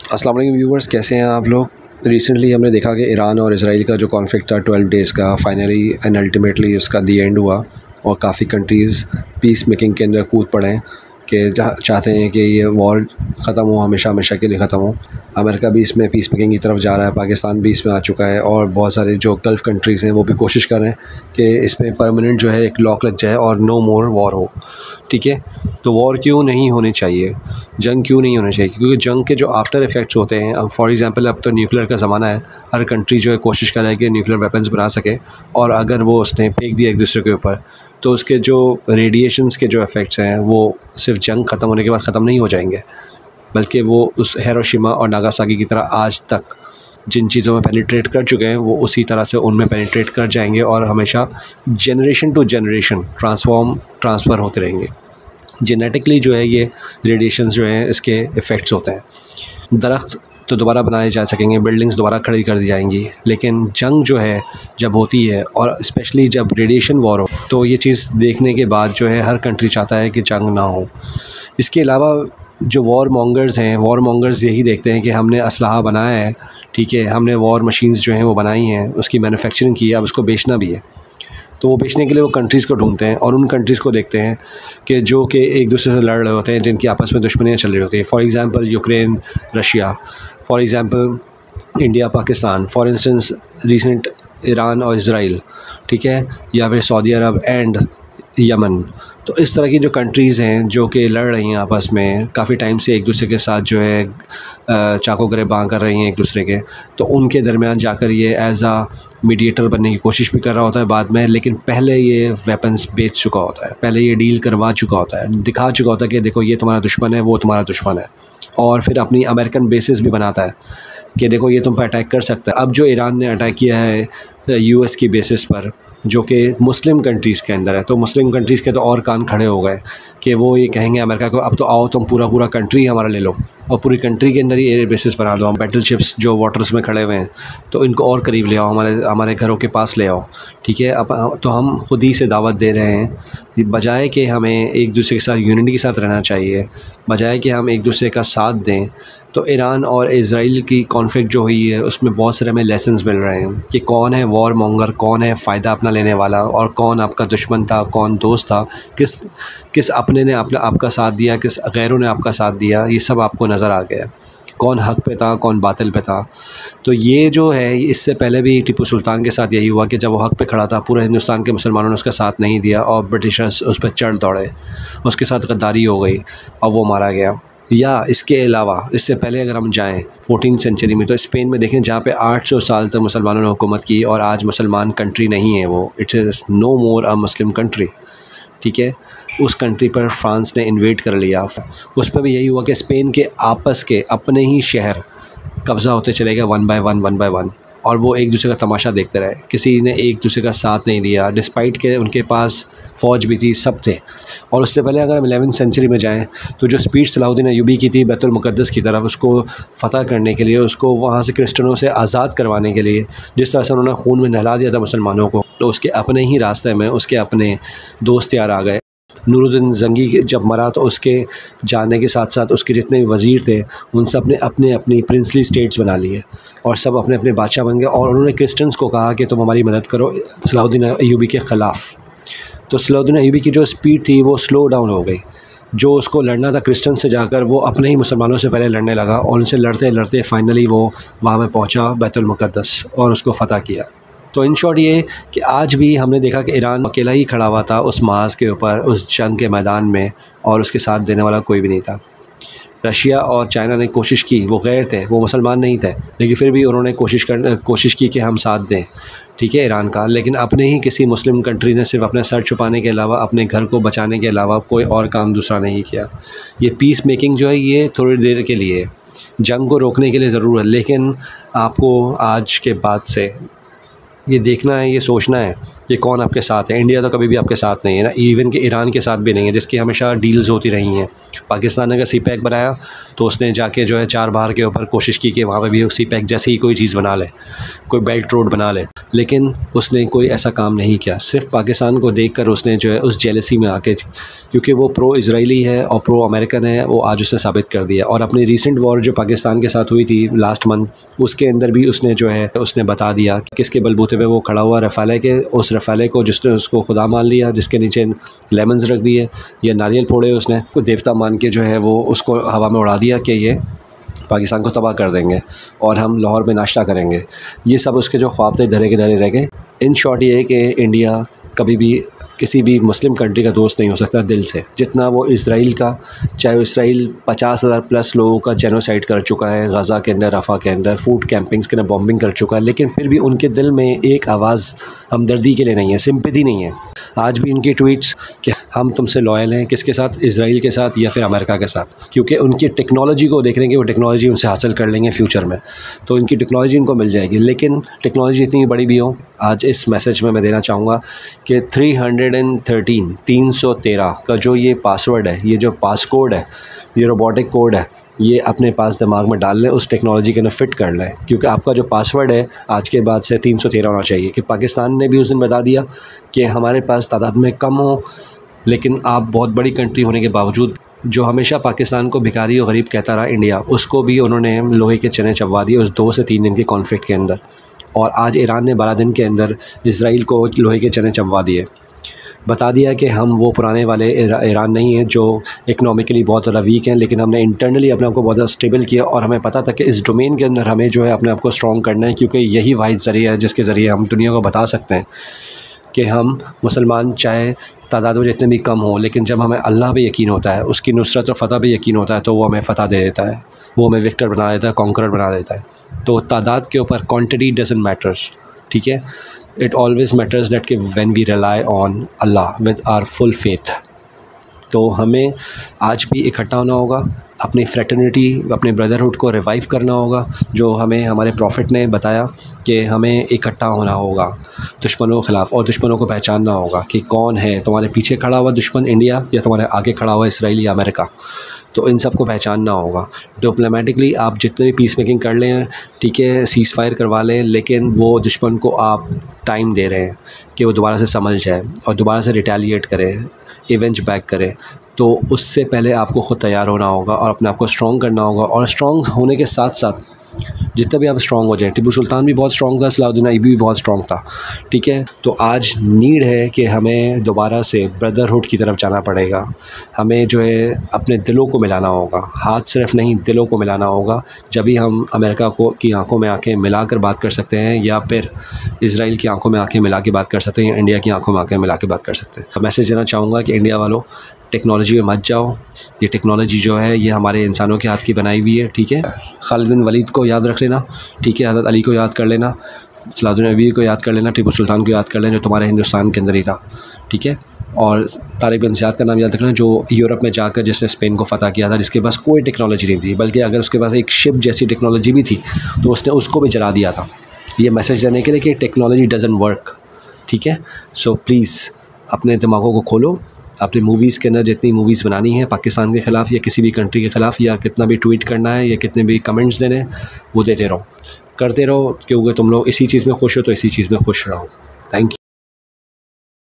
अस्सलाम वालेकुम व्यूवर्स, कैसे हैं आप लोग। रिसेंटली हमने देखा कि ईरान और इजराइल का जो कॉन्फ्लिक्ट था 12 डेज़ का, फाइनली एंड अल्टीमेटली उसका दी एंड हुआ और काफ़ी कंट्रीज़ पीस मेकिंग के अंदर कूद पड़े हैं कि चाहते हैं कि ये वॉर ख़त्म हो, हमेशा हमेशा के लिए ख़त्म हो। अमेरिका भी इसमें पीस मेकिंग की तरफ जा रहा है, पाकिस्तान भी इसमें आ चुका है और बहुत सारे जो गल्फ़ कंट्रीज़ हैं वो भी कोशिश कर रहे हैं कि इसमें परमानेंट जो है एक लॉक लग जाए और नो मोर वॉर हो। ठीक है, तो वॉर क्यों नहीं होनी चाहिए, जंग क्यों नहीं होनी चाहिए? क्योंकि जंग के जो आफ्टर इफ़ेक्ट्स होते हैं, अब फॉर एग्ज़ाम्पल अब तो न्यूक्लियर का ज़माना है, हर कंट्री जो है कोशिश कर रहा है कि न्यूक्लियर वेपन्स बना सके, और अगर वो उसने फेंक दिया एक दूसरे के ऊपर तो उसके जो रेडिएशंस के जो इफ़ेक्ट्स हैं वो सिर्फ जंग ख़त्म होने के बाद ख़त्म नहीं हो जाएंगे, बल्कि वो उस हिरोशिमा और नागासाकी की तरह आज तक जिन चीज़ों में पेनिट्रेट कर चुके हैं वो उसी तरह से उनमें पेनिट्रेट कर जाएंगे और हमेशा जनरेशन टू जनरेशन ट्रांसफ़र होते रहेंगे। जेनेटिकली जो है ये रेडिएशंस जो हैं इसके इफ़ेक्ट्स होते हैं। दरख्त तो दोबारा बनाए जा सकेंगे, बिल्डिंग्स दोबारा खड़ी कर दी जाएंगी, लेकिन जंग जो है जब होती है और स्पेशली जब रेडिएशन वॉर हो तो ये चीज़ देखने के बाद जो है हर कंट्री चाहता है कि जंग ना हो। इसके अलावा जो वॉर मॉन्गर्स हैं, वॉर मॉन्गर्स यही देखते हैं कि हमने असलहा बनाया है, ठीक है, हमने वॉर मशीन्स जो हैं वो बनाई हैं, उसकी मैन्युफैक्चरिंग की है, अब उसको बेचना भी है। तो वो बेचने के लिए वो कंट्रीज़ को ढूंढते हैं और उन कंट्रीज़ को देखते हैं कि जो कि एक दूसरे से लड़ रहे होते हैं, जिनकी आपस में दुश्मनियाँ चल रही होती हैं। For example Ukraine Russia, for example India Pakistan, for instance recent Iran और इजराइल, ठीक है, या फिर सऊदी अरब एंड यमन। तो इस तरह की जो कंट्रीज़ हैं जो कि लड़ रही हैं आपस में काफ़ी टाइम से, एक दूसरे के साथ जो है चाको गिरबां कर रही हैं एक दूसरे के, तो उनके दरमियान जाकर ये एज़ आ मीडिएटर बनने की कोशिश भी कर रहा होता है बाद में, लेकिन पहले ये वेपन्स बेच चुका होता है, पहले ये डील करवा चुका होता है, दिखा चुका होता है कि देखो ये तुम्हारा दुश्मन है, वो तुम्हारा दुश्मन है, और फिर अपनी अमेरिकन बेसिस भी बनाता है कि देखो ये तुम पर अटैक कर सकता है। अब जो ईरान ने अटैक किया है यूएस की बेसिस पर, जो कि मुस्लिम कंट्रीज़ के अंदर है, तो मुस्लिम कंट्रीज़ के तो और कान खड़े हो गए कि वो ये कहेंगे अमेरिका को अब तो आओ तुम पूरा कंट्री हमारा ले लो और पूरी कंट्री के अंदर ही एयर बेसिस बना दो, हम बैटल शिप्स जो वाटर्स में खड़े हुए हैं तो इनको और करीब ले आओ, हमारे घरों के पास ले आओ। ठीक है, अब तो हम खुद ही से दावत दे रहे हैं, बजाय कि हमें एक दूसरे के साथ यूनिटी के साथ रहना चाहिए, बजाय कि हम एक दूसरे का साथ दें। तो ईरान और इजराइल की कॉन्फ्लिक्ट जो हुई है उसमें बहुत सारे हमें लेसन्स मिल रहे हैं कि कौन है वॉर मॉन्गर, कौन है फ़ायदा अपना लेने वाला और कौन आपका दुश्मन था, कौन दोस्त था, किस अपने ने आपका साथ दिया, किस गैरों ने आपका साथ दिया, ये सब आपको नज़र आ गया, कौन हक़ पे था, कौन बातिल पे था। तो ये जो है, इससे पहले भी टीपू सुल्तान के साथ यही हुआ कि जब वो हक़ पे खड़ा था पूरे हिंदुस्तान के मुसलमानों ने उसका साथ नहीं दिया और ब्रिटिशर्स उस पर चढ़ दौड़े, उसके साथ गद्दारी हो गई और वो मारा गया। या इसके अलावा इससे पहले अगर हम जाएं 14वीं सेंचुरी में, तो स्पेन में देखें जहाँ पे 800 साल तक मुसलमानों ने हुकूमत की और आज मुसलमान कंट्री नहीं है वो, it's is no more a Muslim country. ठीक है, उस कंट्री पर फ्रांस ने इन्वेड कर लिया, उस पर भी यही हुआ कि स्पेन के आपस के अपने ही शहर कब्ज़ा होते चले गए वन बाय वन, और वो एक दूसरे का तमाशा देखते रहे, किसी ने एक दूसरे का साथ नहीं दिया, डिस्पाइट के उनके पास फ़ौज भी थी, सब थे। और उससे पहले अगर हम 11वीं सेंचुरी में जाएं तो जो स्पीड सलाहुद्दीन अय्यूबी की थी बैतुल मुक़द्दस की तरफ, उसको फ़तह करने के लिए, उसको वहाँ से क्रिश्चियनों से आज़ाद करवाने के लिए, जिस तरह से उन्होंने खून में नहला दिया था मुसलमानों को, तो उसके अपने ही रास्ते में उसके अपने दोस्त यार आ गए। नूरुद्दीन ज़ंगी जब मरा तो उसके जाने के साथ साथ उसके जितने वज़ीर थे उन सब ने अपनी प्रिंसली स्टेट्स बना लिए और सब अपने अपने बादशाह बन गए, और उन्होंने क्रिश्चियंस को कहा कि तुम हमारी मदद करो सलाहुद्दीन अय्यूबी के ख़िलाफ़। तो सलाहुद्दीन अय्यूबी की जो स्पीड थी वो स्लो डाउन हो गई, जो उसको लड़ना था क्रिश्चियन से जाकर वो अपने ही मुसलमानों से पहले लड़ने लगा और उनसे लड़ते लड़ते फ़ाइनली वो वहाँ में पहुँचा बैतुल मुक़द्दस और उसको फ़तह किया। तो इन शॉर्ट ये कि आज भी हमने देखा कि ईरान अकेला ही खड़ा हुआ था उस महाज़ के ऊपर, उस जंग के मैदान में, और उसके साथ देने वाला कोई भी नहीं था। रशिया और चाइना ने कोशिश की, वो गैर थे, वो मुसलमान नहीं थे, लेकिन फिर भी उन्होंने कोशिश की कि हम साथ दें, ठीक है, ईरान का, लेकिन अपने ही किसी मुस्लिम कंट्री ने सिर्फ अपने सर छुपाने के अलावा, अपने घर को बचाने के अलावा कोई और काम दूसरा नहीं किया। ये पीस मेकिंग जो है ये थोड़ी देर के लिए, जंग को रोकने के लिए ज़रूर है, लेकिन आपको आज के बाद से ये देखना है, ये सोचना है कि कौन आपके साथ है। इंडिया तो कभी भी आपके साथ नहीं है ना, इवन कि ईरान के साथ भी नहीं है, जिसकी हमेशा डील्स होती रही हैं। पाकिस्तान ने अगर सी पैक बनाया तो उसने जाके जो है चार बाहर के ऊपर कोशिश की कि वहाँ पे भी सी पैक जैसे ही कोई चीज़ बना ले, कोई बेल्ट रोड बना ले, लेकिन उसने कोई ऐसा काम नहीं किया। सिर्फ पाकिस्तान को देखकर उसने जो है उस जेलसी में आके, क्योंकि वो प्रो इजरायली है और प्रो अमेरिकन है, वो आज उसने साबित कर दिया। और अपनी रिसेंट वॉर जो पाकिस्तान के साथ हुई थी लास्ट मंथ, उसके अंदर भी उसने जो है उसने बता दिया कि किसके बलबूते पे वो खड़ा हुआ, रफ़ाले के। उस रफ़ाले को जिसने उसको खुदा मान लिया, जिसके नीचे लेमन्स रख दिए या नारियल फोड़े, उसने को देवता मान के जो है वो उसको हवा में उड़ा दिया कि ये पाकिस्तान को तबाह कर देंगे और हम लाहौर में नाश्ता करेंगे। ये सब उसके जो ख्वाब थे धरे के धरे रह गए। इन शॉर्ट ये है कि इंडिया कभी भी किसी भी मुस्लिम कंट्री का दोस्त नहीं हो सकता दिल से, जितना वो इसराइल का, चाहे वो इसराइल 50,000 प्लस लोगों का जेनोसाइड कर चुका है गज़ा के अंदर, रफ़ा के अंदर, फूड कैंपिंग्स के अंदर बॉम्बिंग कर चुका है, लेकिन फिर भी उनके दिल में एक आवाज़ हमदर्दी के लिए नहीं है, सिंपैथी नहीं है। आज भी इनकी ट्वीट्स कि हम तुमसे लॉयल हैं, किसके साथ, इसराइल के साथ या फिर अमेरिका के साथ, क्योंकि उनकी टेक्नोलॉजी को देख रहे हैं कि वो टेक्नोलॉजी उनसे हासिल कर लेंगे फ्यूचर में, तो इनकी टेक्नोलॉजी इनको मिल जाएगी। लेकिन टेक्नोलॉजी इतनी बड़ी भी हो, आज इस मैसेज में मैं देना चाहूँगा कि 313 का जो ये पासवर्ड है, ये जो पासकोड है, ये रोबोटिक कोड है, ये अपने पास दिमाग में डाल लें, उस टेक्नोलॉजी के अंदर फिट कर लें, क्योंकि आपका जो पासवर्ड है आज के बाद से 313 होना चाहिए। कि पाकिस्तान ने भी उस दिन बता दिया कि हमारे पास तादाद में कम हो, लेकिन आप बहुत बड़ी कंट्री होने के बावजूद, जो हमेशा पाकिस्तान को भिखारी और गरीब कहता रहा इंडिया, उसको भी उन्होंने लोहे के चने चबवा दिए उस 2 से 3 दिन के कॉन्फ्लिक्ट के अंदर। और आज ईरान ने 12 दिन के अंदर इसराइल को लोहे के चने चबवा दिए, बता दिया कि हम वो पुराने वाले ईरान नहीं हैं जो इकनॉमिकली बहुत ज़्यादा वीक हैं, लेकिन हमने इंटरनली अपने आप को बहुत ज़्यादा स्टेबल किया और हमें पता था कि इस डोमेन के अंदर हमें जो है अपने आप को स्ट्रॉन्ग करना है, क्योंकि यही वाहिद ज़रिया है जिसके ज़रिए हम दुनिया को बता सकते हैं कि हम मुसलमान चाहे तादाद में जितने भी कम हों, लेकिन जब हमें अल्लाह पे यकीन होता है, उसकी नुसरत और फ़तह पे यकीन होता है, तो वो हमें फ़तह दे देता है, वो हमें विक्टर बना देता है, कॉन्करर बना देता है। तो तादाद के ऊपर क्वांटिटी डजंट मैटर्स, ठीक है। इट ऑलवेज़ मैटर्स दैट कि when we rely on Allah with our full faith. तो हमें आज भी इकट्ठा होना होगा, अपनी फ्रेटर्निटी, अपने ब्रदरहुड को रिवाइव करना होगा, जो हमें हमारे प्रॉफिट ने बताया कि हमें इकट्ठा होना होगा दुश्मनों के ख़िलाफ़, और दुश्मनों को पहचानना होगा कि कौन है तुम्हारे पीछे खड़ा हुआ दुश्मन, इंडिया, या तुम्हारे आगे खड़ा हुआ इसराइल या अमेरिका। तो इन सब को पहचानना होगा। डिप्लोमेटिकली आप जितने भी पीस मेकिंग कर लें, ठीक है, सीज़ फायर करवा लें, लेकिन वो दुश्मन को आप टाइम दे रहे हैं कि वो दोबारा से संभल जाए और दोबारा से रिटेलिएट करे, इवेंज बैक करे। तो उससे पहले आपको ख़ुद तैयार होना होगा और अपने आप को स्ट्रॉन्ग करना होगा। और स्ट्रॉन्ग होने के साथ साथ जितना भी आप स्ट्रॉन्ग हो जाएं, टिपू सुल्तान भी बहुत स्ट्रॉन्ग था, सलाहुद्दीन अय्यूबी भी बहुत स्ट्रॉन्ग था, ठीक है। तो आज नीड है कि हमें दोबारा से ब्रदरहुड की तरफ जाना पड़ेगा। हमें जो है अपने दिलों को मिलाना होगा, हाथ सिर्फ नहीं दिलों को मिलाना होगा। जब भी हम अमेरिका को की आंखों में आंखें मिलाकर बात कर सकते हैं, या फिर इसराइल की आंखों में आंखें मिला के बात कर सकते हैं, या इंडिया की आंखों में आंखें मिला के बात कर सकते हैं। मैसेज देना चाहूँगा कि इंडिया वालों, टेक्नोलॉजी में मत जाओ। ये टेक्नोलॉजी जो है ये हमारे इंसानों के हाथ की बनाई हुई है, ठीक है। खालिद बिन वलीद को याद रख लेना, ठीक है, हज़रत अली को याद कर लेना, सलाहुद्दीन अय्यूबी को याद कर लेना, टिपू सुल्तान को याद कर लेना जो तुम्हारे हिंदुस्तान के अंदर ही था, ठीक है। और तारिक बिन ज़ियाद का नाम याद रखना जो यूरोप में जाकर जिसने स्पेन को फ़तह किया था, जिसके पास कोई टेक्नोलॉजी नहीं थी, बल्कि अगर उसके पास एक शिप जैसी टेक्नोलॉजी भी थी तो उसने उसको भी जला दिया था। ये मैसेज देने के लिए कि टेक्नोलॉजी डजंट वर्क, ठीक है। सो प्लीज़ अपने दिमागों को खोलो। अपनी मूवीज़ के अंदर जितनी मूवीज़ बनानी है पाकिस्तान के ख़िलाफ़ या किसी भी कंट्री के ख़िलाफ़, या कितना भी ट्वीट करना है या कितने भी कमेंट्स देने हैं, वो देते रहो, करते रहो, क्योंकि तुम लोग इसी चीज़ में खुश हो तो इसी चीज़ में खुश रहो। Thank you.